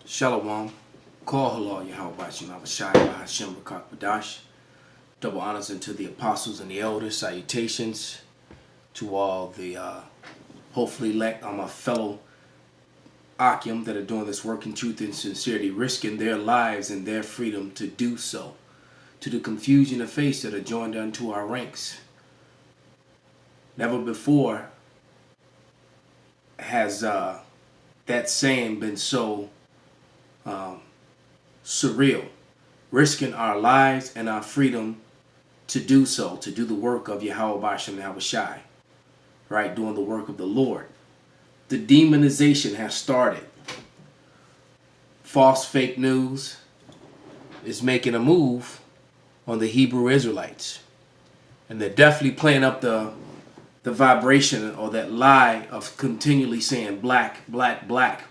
Shalom. Call halal Yahweh Hashem Badash. Double honors unto the apostles and the elders. Salutations to all the hopefully elect on my fellow Akim that are doing this work in truth and sincerity, risking their lives and their freedom to do so. To the confusion of faith that are joined unto our ranks. Never before has that saying been so surreal, risking our lives and our freedom to do so, to do the work of Yahweh Bashem Yahushai, right, doing the work of the Lord. The demonization has started. False fake news is making a move on the Hebrew Israelites, and they're definitely playing up the vibration or that lie of continually saying black, black, black.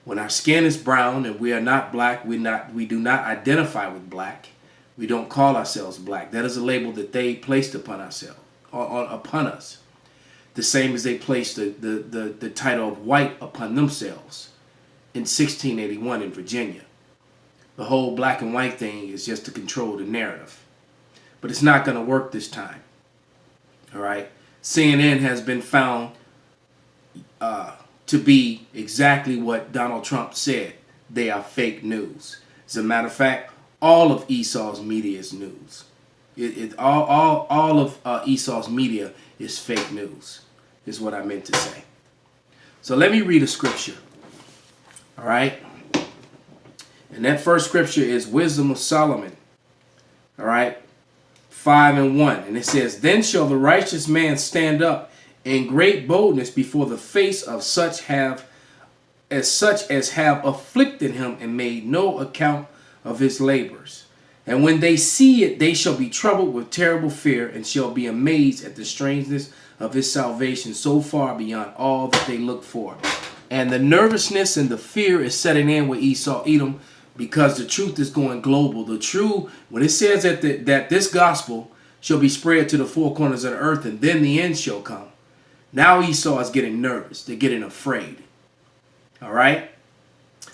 When our skin is brown and we are not black, we do not identify with black. We don't call ourselves black. That is a label that they placed upon ourselves, upon us. The same as they placed the title of white upon themselves in 1681 in Virginia. The whole black and white thing is just to control the narrative. But it's not going to work this time. All right? CNN has been found to be exactly what Donald Trump said. They are fake news. As a matter of fact, all of Esau's media is news. All of Esau's media is fake news, is what I meant to say. So let me read a scripture. All right? And that first scripture is Wisdom of Solomon. All right? 5:1. And it says, "Then shall the righteous man stand up in great boldness before the face of such as have afflicted him and made no account of his labors. And when they see it, they shall be troubled with terrible fear and shall be amazed at the strangeness of his salvation so far beyond all that they look for." And the nervousness and the fear is setting in with Esau, Edom, because the truth is going global. The true, when it says that this gospel shall be spread to the four corners of the earth and then the end shall come. Now Esau is getting nervous. They're getting afraid. All right?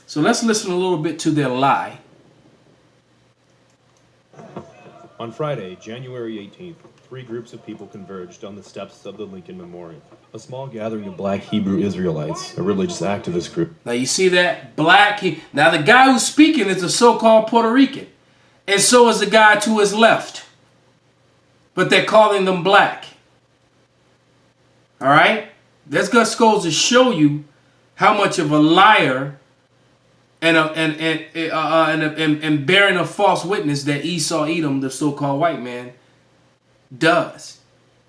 So let's listen a little bit to their lie. On Friday, January 18th, three groups of people converged on the steps of the Lincoln Memorial. A small gathering of black Hebrew Israelites, a religious activist group. Now you see that? Now the guy who's speaking is a so-called Puerto Rican. And so is the guy to his left. But they're calling them black. All right? This just goes to show you how much of a liar and bearing a false witness that Esau Edom, the so-called white man, does,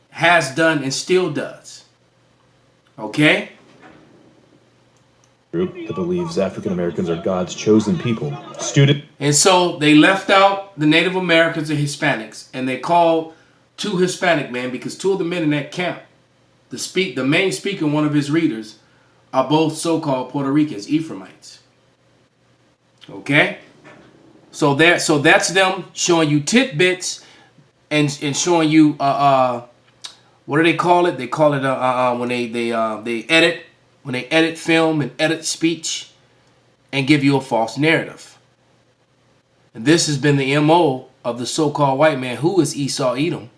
has done, and still does. Okay? Group that believes African Americans are God's chosen people. And so they left out the Native Americans and Hispanics, and they called two Hispanic men because two of the men in that camp, the main speaker and one of his readers, are both so-called Puerto Ricans, Ephraimites. Okay? So that's them showing you tidbits and showing you what do they call it? They call it when they edit film and edit speech and give you a false narrative. And this has been the MO of the so-called white man who is Esau Edom.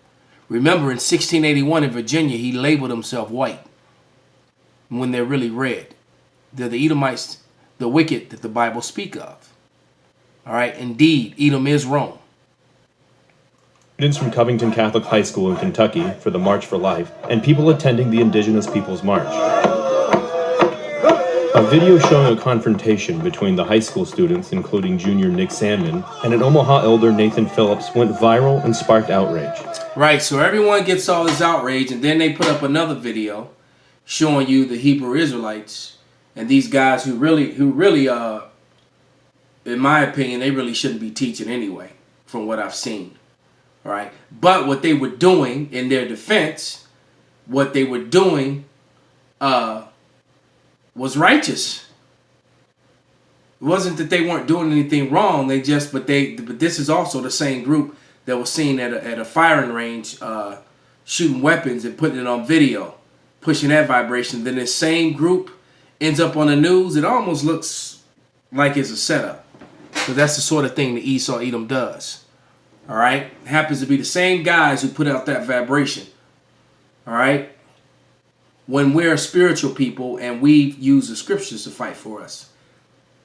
Remember, in 1681 in Virginia, he labeled himself white when they're really red. They're the Edomites, the wicked that the Bible speaks of. All right, indeed, Edom is Rome. Students from Covington Catholic High School in Kentucky for the March for Life, and people attending the Indigenous Peoples March. A video showing a confrontation between the high school students, including junior Nick Sandman, and an Omaha elder Nathan Phillips went viral and sparked outrage. Right, so everyone gets all this outrage, and then they put up another video showing you the Hebrew Israelites and these guys who really, in my opinion, they really shouldn't be teaching anyway, from what I've seen. All right, but what they were doing in their defense, what they were doing was righteous. It wasn't that they weren't doing anything wrong. But this is also the same group that was seen at a firing range shooting weapons and putting it on video, pushing that vibration. Then this same group ends up on the news. It almost looks like it's a setup. Because that's the sort of thing that Esau Edom does. All right? It happens to be the same guys who put out that vibration. All right? When we're spiritual people and we use the scriptures to fight for us.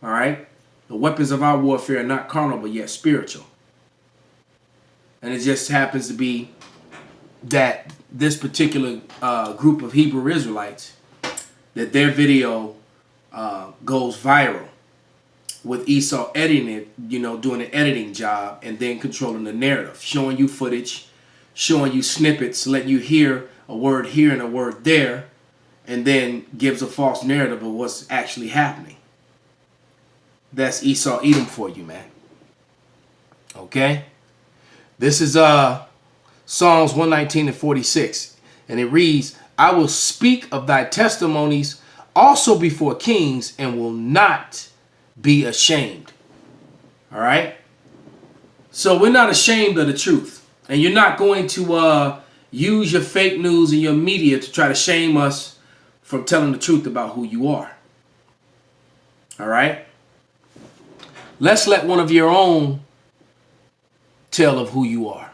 All right? The weapons of our warfare are not carnal, but yet spiritual. And it just happens to be that this particular group of Hebrew Israelites, that their video goes viral with Esau editing it, you know, doing an editing job and then controlling the narrative, showing you footage, showing you snippets, letting you hear a word here and a word there, and then gives a false narrative of what's actually happening. That's Esau Edom for you, man. Okay? This is Psalms 119 and 46. And it reads, I will speak of thy testimonies also before kings and will not be ashamed. All right? So we're not ashamed of the truth. And you're not going to use your fake news and your media to try to shame us from telling the truth about who you are. All right? Let's let one of your own tell of who you are.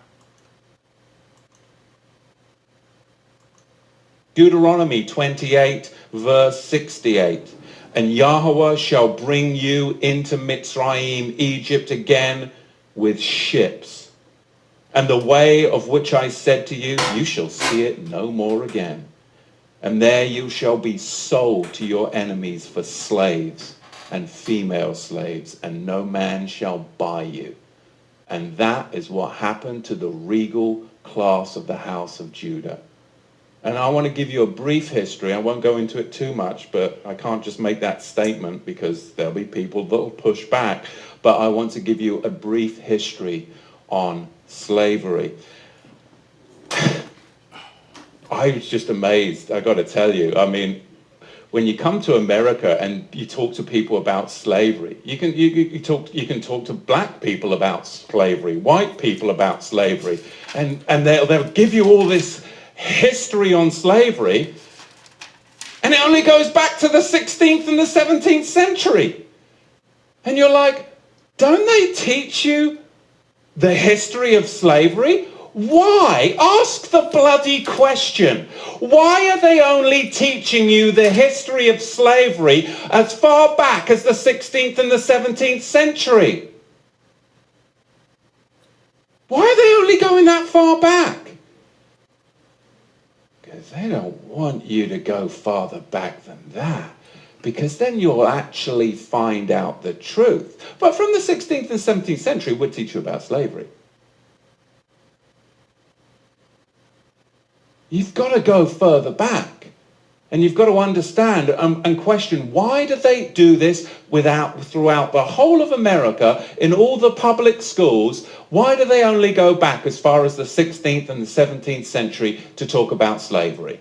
Deuteronomy 28, verse 68. And Yahweh shall bring you into Mitzrayim, Egypt again, with ships. And the way of which I said to you, you shall see it no more again. And there you shall be sold to your enemies for slaves and female slaves, and no man shall buy you. And that is what happened to the regal class of the house of Judah. And I want to give you a brief history. I won't go into it too much, but I can't just make that statement because there'll be people that will push back. But I want to give you a brief history on slavery. I was just amazed, I got to tell you. I mean, when you come to America and you talk to people about slavery, you can talk to black people about slavery, white people about slavery, and they'll give you all this history on slavery, and it only goes back to the 16th and the 17th century. And you're like, don't they teach you the history of slavery? Why? Ask the bloody question. Why are they only teaching you the history of slavery as far back as the 16th and the 17th century? Why are they only going that far back? Because they don't want you to go farther back than that, because then you'll actually find out the truth. But from the 16th and 17th century, we'll teach you about slavery. You've got to go further back, and you've got to understand and question, why do they do this throughout the whole of America, in all the public schools? Why do they only go back as far as the 16th and the 17th century to talk about slavery?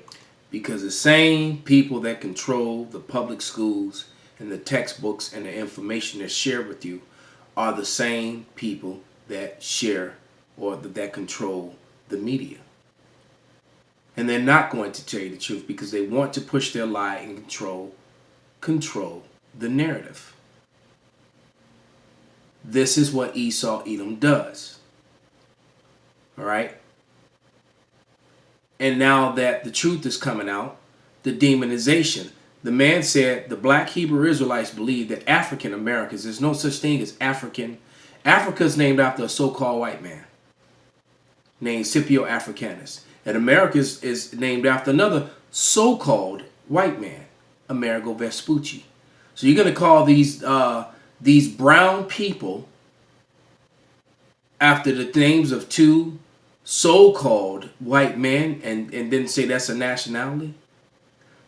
Because the same people that control the public schools and the textbooks and the information that's shared with you are the same people that share or that control the media. And they're not going to tell you the truth because they want to push their lie and control the narrative. This is what Esau Edom does. All right? And now that the truth is coming out, the demonization. The man said the black Hebrew Israelites believe that African Americans, there's no such thing as African. Africa is named after a so-called white man named Scipio Africanus. And America is named after another so-called white man, Amerigo Vespucci. So you're going to call these brown people after the names of two so-called white men and then say that's a nationality?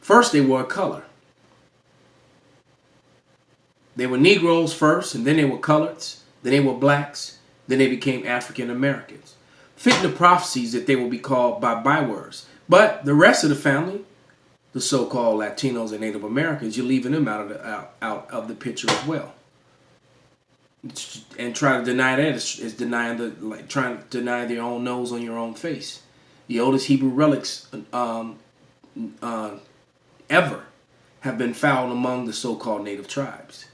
First, they were a color. They were Negroes first, and then they were coloreds, then they were blacks, then they became African Americans. Fitting the prophecies that they will be called by bywords. But the rest of the family, the so-called Latinos and Native Americans, you're leaving them out of the picture as well. And try to deny that is denying trying to deny their own nose on your own face. The oldest Hebrew relics ever have been found among the so-called native tribes.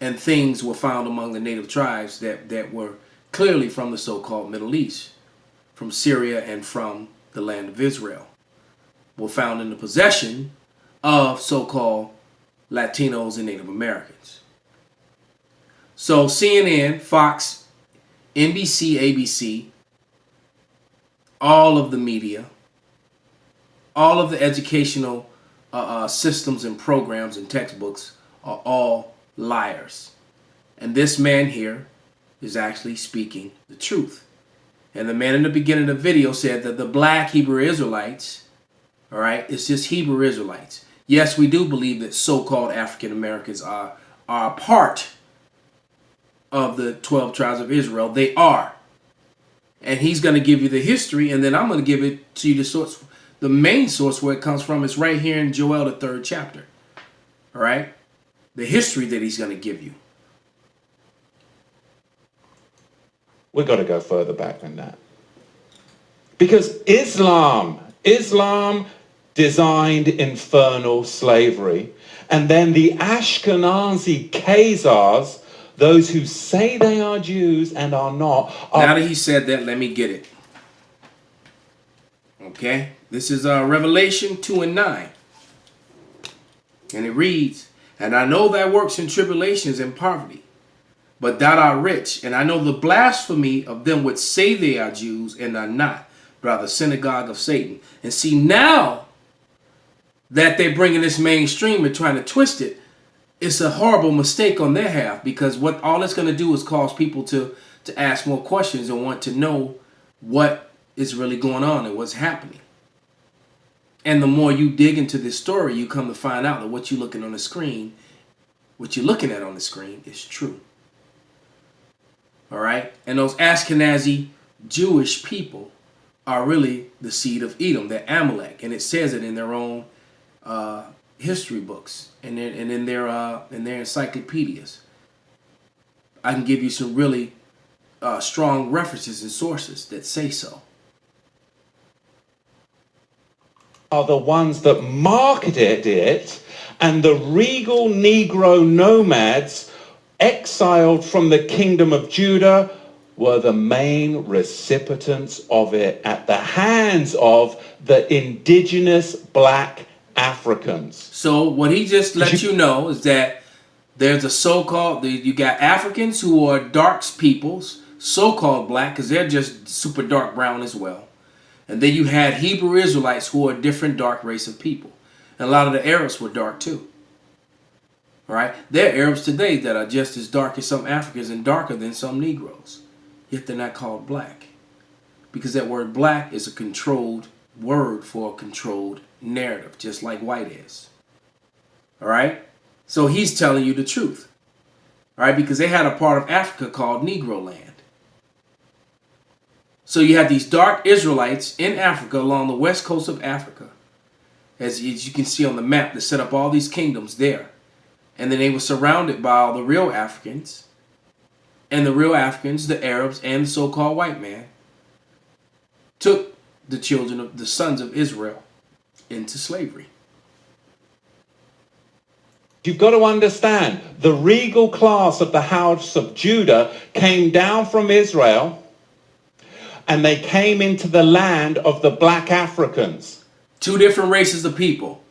and things were found among the native tribes that were clearly from the so-called Middle East, from Syria and from the land of Israel, were found in the possession of so-called Latinos and Native Americans. So CNN, Fox, NBC, ABC, all of the media, all of the educational systems and programs and textbooks are all liars. And this man here is actually speaking the truth. And the man in the beginning of the video said that the black Hebrew Israelites, all right, it's just Hebrew Israelites. Yes, we do believe that so-called African Americans are a part of the 12 tribes of Israel. They are. And he's going to give you the history, and then I'm going to give it to you the source. The main source where it comes from is right here in Joel, the 3rd chapter. All right? The history that he's going to give you. We've got to go further back than that. Because Islam designed infernal slavery. And then the Ashkenazi Khazars, those who say they are Jews and are not. Now that he said that, let me get it. Okay? This is Revelation 2 and 9. And it reads, "And I know thy works and tribulations and poverty, but thou art rich. And I know the blasphemy of them which say they are Jews and are not, but are the synagogue of Satan." And see, now that they're bringing this mainstream and trying to twist it, it's a horrible mistake on their half, because what all it's going to do is cause people to ask more questions and want to know what is really going on and what's happening. And the more you dig into this story, you come to find out that what you're looking on the screen, what you're looking at on the screen is true. All right? And those Ashkenazi Jewish people are really the seed of Edom. They're Amalek, and it says it in their own history books and in their encyclopedias. I can give you some really strong references and sources that say so. Are the ones that marketed it, and the regal Negro nomads exiled from the kingdom of Judah were the main recipients of it at the hands of the indigenous black Africans. So what he just let you know is that there's a so-called, you got Africans who are dark peoples, so-called black, because they're just super dark brown as well. And then you had Hebrew Israelites who are a different dark race of people. And a lot of the Arabs were dark too. All right? There are Arabs today that are just as dark as some Africans and darker than some Negroes. Yet they're not called black. Because that word black is a controlled word for a controlled narrative, just like white is. All right? So he's telling you the truth. All right? Because they had a part of Africa called Negro land. So you had these dark Israelites in Africa along the west coast of Africa. As you can see on the map, they set up all these kingdoms there. And then they were surrounded by all the real Africans. And the real Africans, the Arabs, and the so-called white man took the children of the sons of Israel into slavery. You've got to understand, the regal class of the house of Judah came down from Israel, and they came into the land of the black Africans. Two different races of people.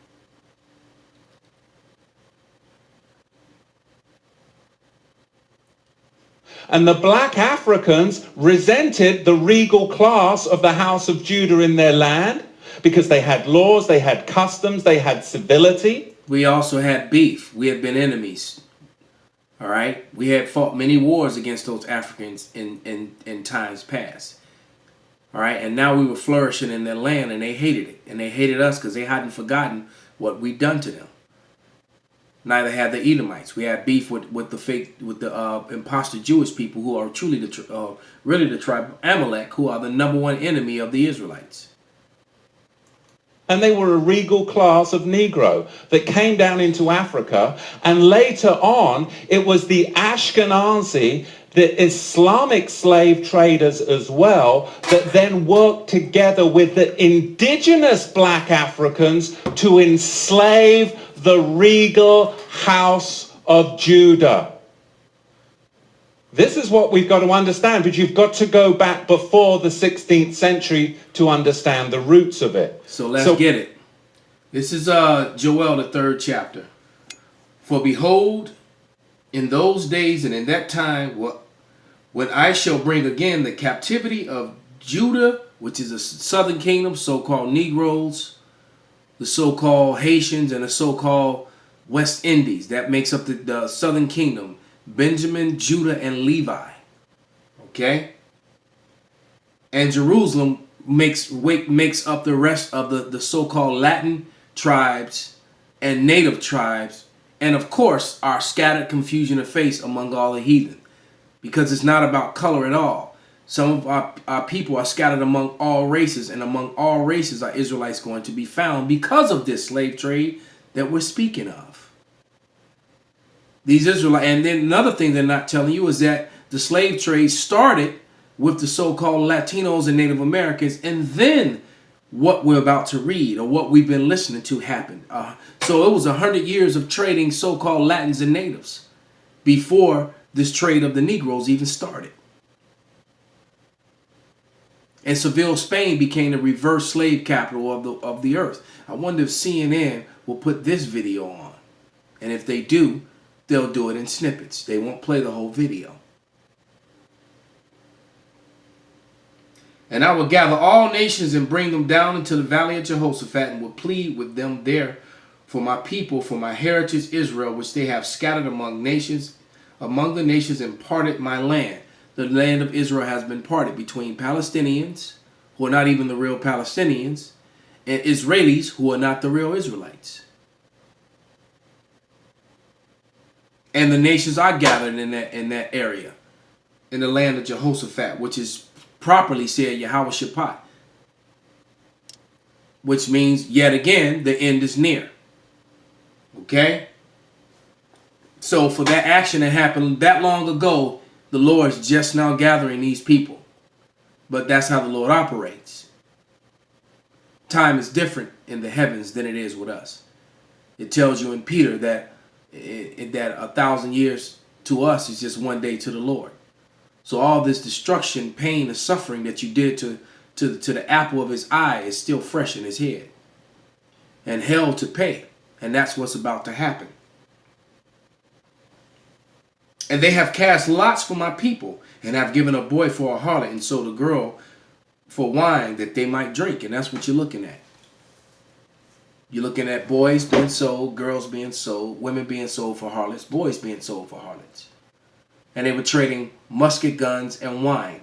And the black Africans resented the regal class of the house of Judah in their land because they had laws, they had customs, they had civility. We also had beef. We had been enemies. All right? We had fought many wars against those Africans in times past. All right? And now we were flourishing in their land, and they hated it. And they hated us because they hadn't forgotten what we'd done to them. Neither had the Edomites. We had beef with the imposter Jewish people who are truly really the tribe of Amalek, who are the #1 enemy of the Israelites. And they were a regal class of Negro that came down into Africa. And later on, it was the Ashkenazi, the Islamic slave traders as well, that then worked together with the indigenous black Africans to enslave the regal house of Judah. This is what we've got to understand, but you've got to go back before the 16th century to understand the roots of it. So let's get it. This is Joel, the 3rd chapter. For behold, in those days and in that time, when I shall bring again the captivity of Judah, which is a southern kingdom, so-called Negroes, the so-called Haitians, and the so-called West Indies. That makes up the southern kingdom. Benjamin, Judah, and Levi. Okay? And Jerusalem makes up the rest of the so-called Latin tribes and native tribes. And of course, our scattered confusion of face among all the heathen. Because it's not about color at all. Some of our people are scattered among all races, and among all races are Israelites going to be found because of this slave trade that we're speaking of. These Israelites, and then another thing they're not telling you is that the slave trade started with the so-called Latinos and Native Americans, and then what we're about to read or what we've been listening to happened. So it was 100 years of trading so-called Latins and Natives before this trade of the Negroes even started. And Seville, Spain became the reverse slave capital of the earth. I wonder if CNN will put this video on. And if they do, they'll do it in snippets. They won't play the whole video. And I will gather all nations and bring them down into the valley of Jehoshaphat, and will plead with them there for my people, for my heritage Israel, which they have scattered among the nations, and parted my land. The land of Israel has been parted between Palestinians, who are not even the real Palestinians, and Israelis, who are not the real Israelites. And the nations are gathered in that area, in the land of Jehoshaphat, which is properly said Yahweh Shaphat, which means yet again the end is near. Okay? So for that action that happened that long ago, the Lord is just now gathering these people. But that's how the Lord operates. Time is different in the heavens than it is with us. It tells you in Peter that 1,000 years to us is just one day to the Lord. So all this destruction, pain, and suffering that you did to the apple of his eye is still fresh in his head. And hell to pay. And that's what's about to happen. And they have cast lots for my people, and have given a boy for a harlot, and sold a girl for wine that they might drink. And that's what you're looking at. You're looking at boys being sold, girls being sold, women being sold for harlots, boys being sold for harlots. And they were trading musket guns and wine.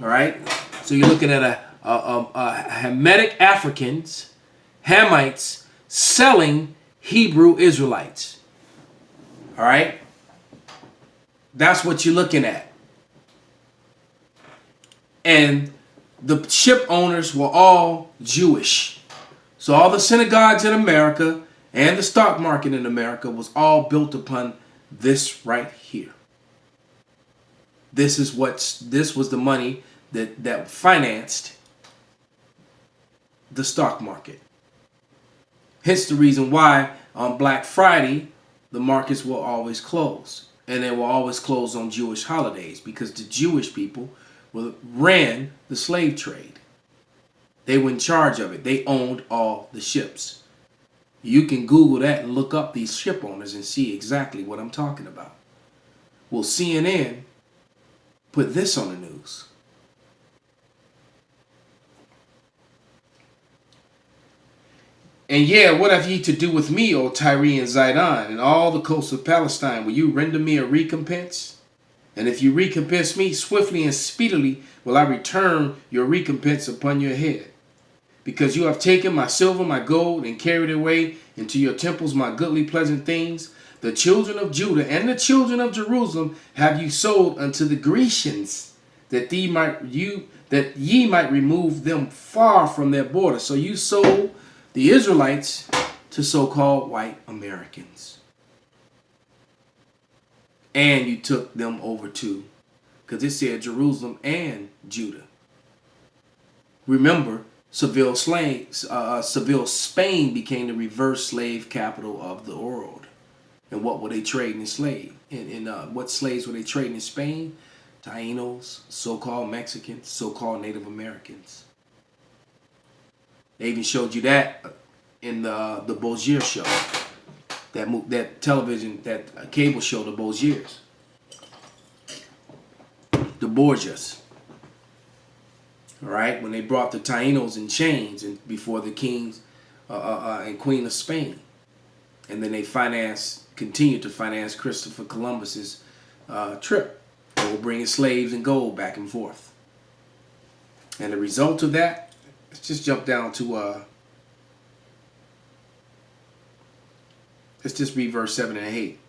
All right? So you're looking at Hamitic Africans, Hamites, selling Hebrew Israelites. All right? That's what you're looking at. And the ship owners were all Jewish. So all the synagogues in America and the stock market in America was all built upon this right here. This was the money that financed the stock market. Hence the reason why on Black Friday the markets will always close. And they will always close on Jewish holidays, because the Jewish people ran the slave trade. They were in charge of it. They owned all the ships. You can Google that and look up these ship owners and see exactly what I'm talking about. Well, CNN put this on the news. And yeah, what have ye to do with me, O Tyre and Zidon, and all the coasts of Palestine? Will you render me a recompense? And if you recompense me, swiftly and speedily will I return your recompense upon your head. Because you have taken my silver, my gold, and carried away into your temples my goodly pleasant things. The children of Judah and the children of Jerusalem have you sold unto the Grecians, that ye might remove them far from their border. So you sold the Israelites to so-called white Americans. And you took them over to, because it said Jerusalem and Judah. Remember, Seville, Spain became the reverse slave capital of the world. And what were they trading in slave? What slaves were they trading in Spain? Tainos, so-called Mexicans, so-called Native Americans. They even showed you that in the Bozier show. That television, that cable show, the Boziers. The Borgias. All right, when they brought the Tainos in chains and before the kings and queen of Spain. And then they continued to finance Christopher Columbus's trip. They were bringing slaves and gold back and forth. And the result of that, let's just jump down to, let's just read verse 7 and 8.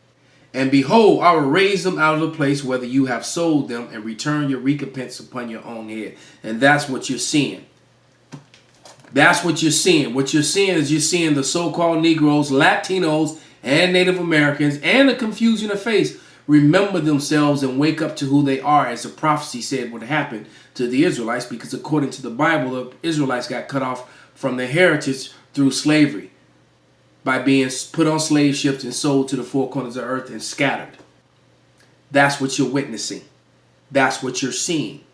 And behold, I will raise them out of the place whether you have sold them and return your recompense upon your own head. And that's what you're seeing. That's what you're seeing. What you're seeing is you're seeing the so-called Negroes, Latinos, and Native Americans, and the confusion of face remember themselves and wake up to who they are, as the prophecy said would happen to the Israelites, because according to the Bible, the Israelites got cut off from their heritage through slavery by being put on slave ships and sold to the four corners of the earth and scattered. That's what you're witnessing. That's what you're seeing.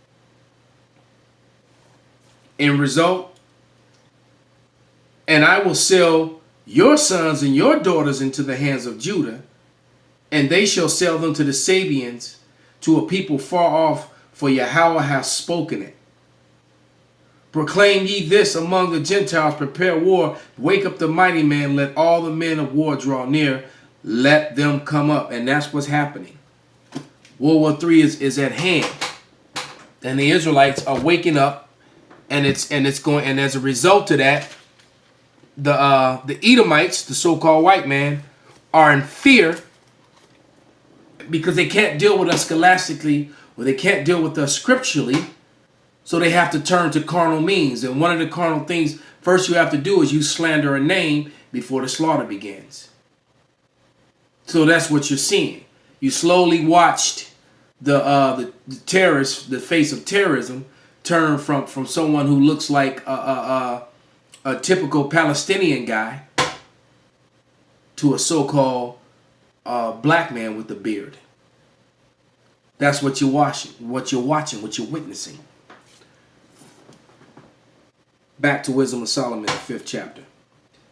In result, and I will sell your sons and your daughters into the hands of Judah, and they shall sell them to the Sabians, to a people far off, for Yahweh hath spoken it. Proclaim ye this among the Gentiles, prepare war, wake up the mighty man, let all the men of war draw near, let them come up. And that's what's happening. World War III is at hand. And the Israelites are waking up, and it's going, and as a result of that, the Edomites, the so-called white man, are in fear because they can't deal with us scholastically, or they can't deal with us scripturally, so they have to turn to carnal means. And one of the carnal things first you have to do is you slander a name before the slaughter begins. So that's what you're seeing. You slowly watched the terrorists, the face of terrorism, turn from someone who looks like a typical Palestinian guy to a so-called black man with a beard. That's what you're watching, what you're witnessing. Back to Wisdom of Solomon, the 5th chapter.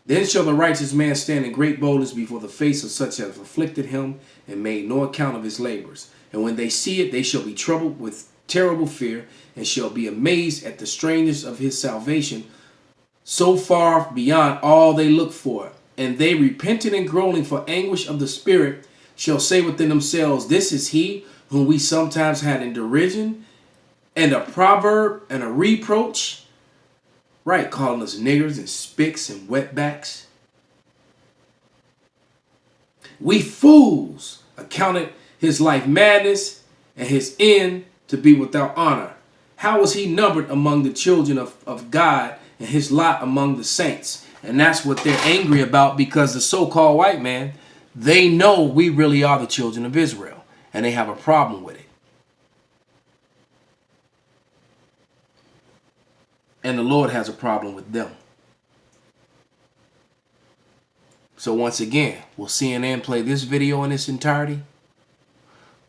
Then shall the righteous man stand in great boldness before the face of such as have afflicted him and made no account of his labors. And when they see it, they shall be troubled with terrible fear and shall be amazed at the strangeness of his salvation, so far beyond all they look for. And they, repenting and groaning for anguish of the spirit, shall say within themselves, this is he whom we sometimes had in derision and a proverb and a reproach. Right, calling us niggers and spicks and wetbacks. We fools accounted his life madness and his end to be without honor. How was he numbered among the children of God and his lot among the saints? And that's what they're angry about, because the so-called white man, they know we really are the children of Israel, and they have a problem with it. And the Lord has a problem with them. So once again, will CNN play this video in its entirety?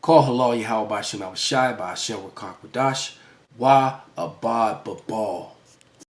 Call halal Yahweh Ba'Shem Abashai Ba'Shem Rakak Wadash Wa Abad Babal.